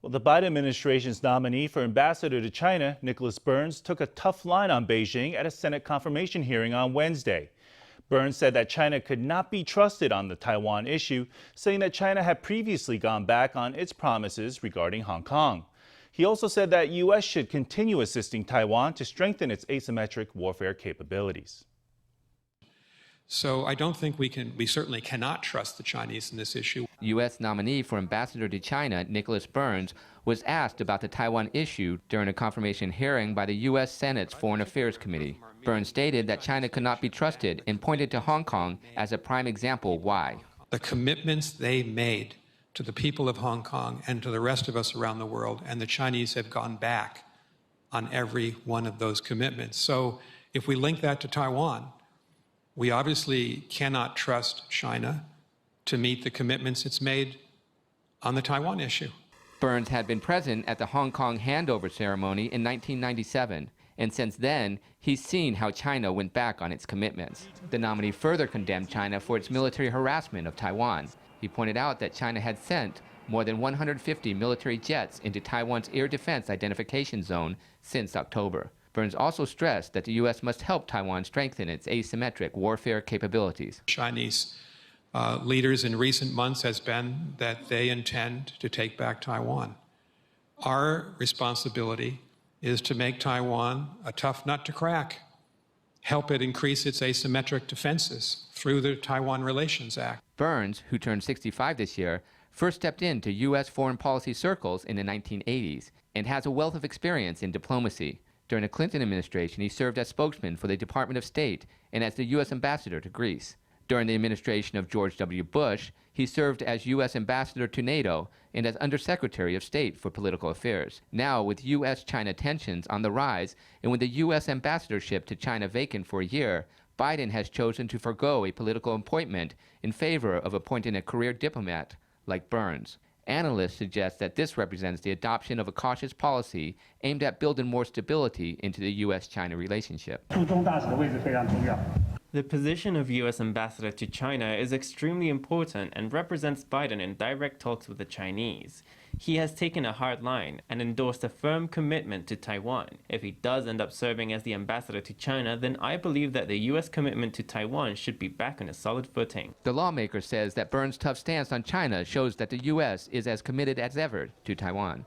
Well, the Biden administration's nominee for ambassador to China, Nicholas Burns, took a tough line on Beijing at a Senate confirmation hearing on Wednesday. Burns said that China could not be trusted on the Taiwan issue, saying that China had previously gone back on its promises regarding Hong Kong. He also said that U.S. should continue assisting Taiwan to strengthen its asymmetric warfare capabilities. So I don't think we certainly cannot trust the Chinese in this issue. U.S. nominee for ambassador to China, Nicholas Burns, was asked about the Taiwan issue during a confirmation hearing by the U.S. Senate's Foreign Affairs Committee. Burns stated that China could not be trusted and pointed to Hong Kong as a prime example why. The commitments they made to the people of Hong Kong and to the rest of us around the world, and the Chinese have gone back on every one of those commitments. So if we link that to Taiwan, we obviously cannot trust China to meet the commitments it's made on the Taiwan issue. Burns had been present at the Hong Kong handover ceremony in 1997, and since then, he's seen how China went back on its commitments. The nominee further condemned China for its military harassment of Taiwan. He pointed out that China had sent more than 150 military jets into Taiwan's air defense identification zone since October. Burns also stressed that the U.S. must help Taiwan strengthen its asymmetric warfare capabilities. Chinese leaders in recent months has been that they intend to take back Taiwan. Our responsibility is to make Taiwan a tough nut to crack, help it increase its asymmetric defenses through the Taiwan Relations Act. Burns, who turned 65 this year, first stepped into U.S. foreign policy circles in the 1980s and has a wealth of experience in diplomacy. During the Clinton administration, he served as spokesman for the Department of State and as the U.S. ambassador to Greece. During the administration of George W. Bush, he served as U.S. ambassador to NATO and as undersecretary of state for political affairs. Now, with U.S.-China tensions on the rise and with the U.S. ambassadorship to China vacant for a year, Biden has chosen to forgo a political appointment in favor of appointing a career diplomat like Burns. Analysts suggest that this represents the adoption of a cautious policy aimed at building more stability into the U.S.-China relationship. The position of U.S. ambassador to China is extremely important and represents Biden in direct talks with the Chinese. He has taken a hard line and endorsed a firm commitment to Taiwan. If he does end up serving as the ambassador to China, then I believe that the U.S. commitment to Taiwan should be back on a solid footing. The lawmaker says that Burns' tough stance on China shows that the U.S. is as committed as ever to Taiwan.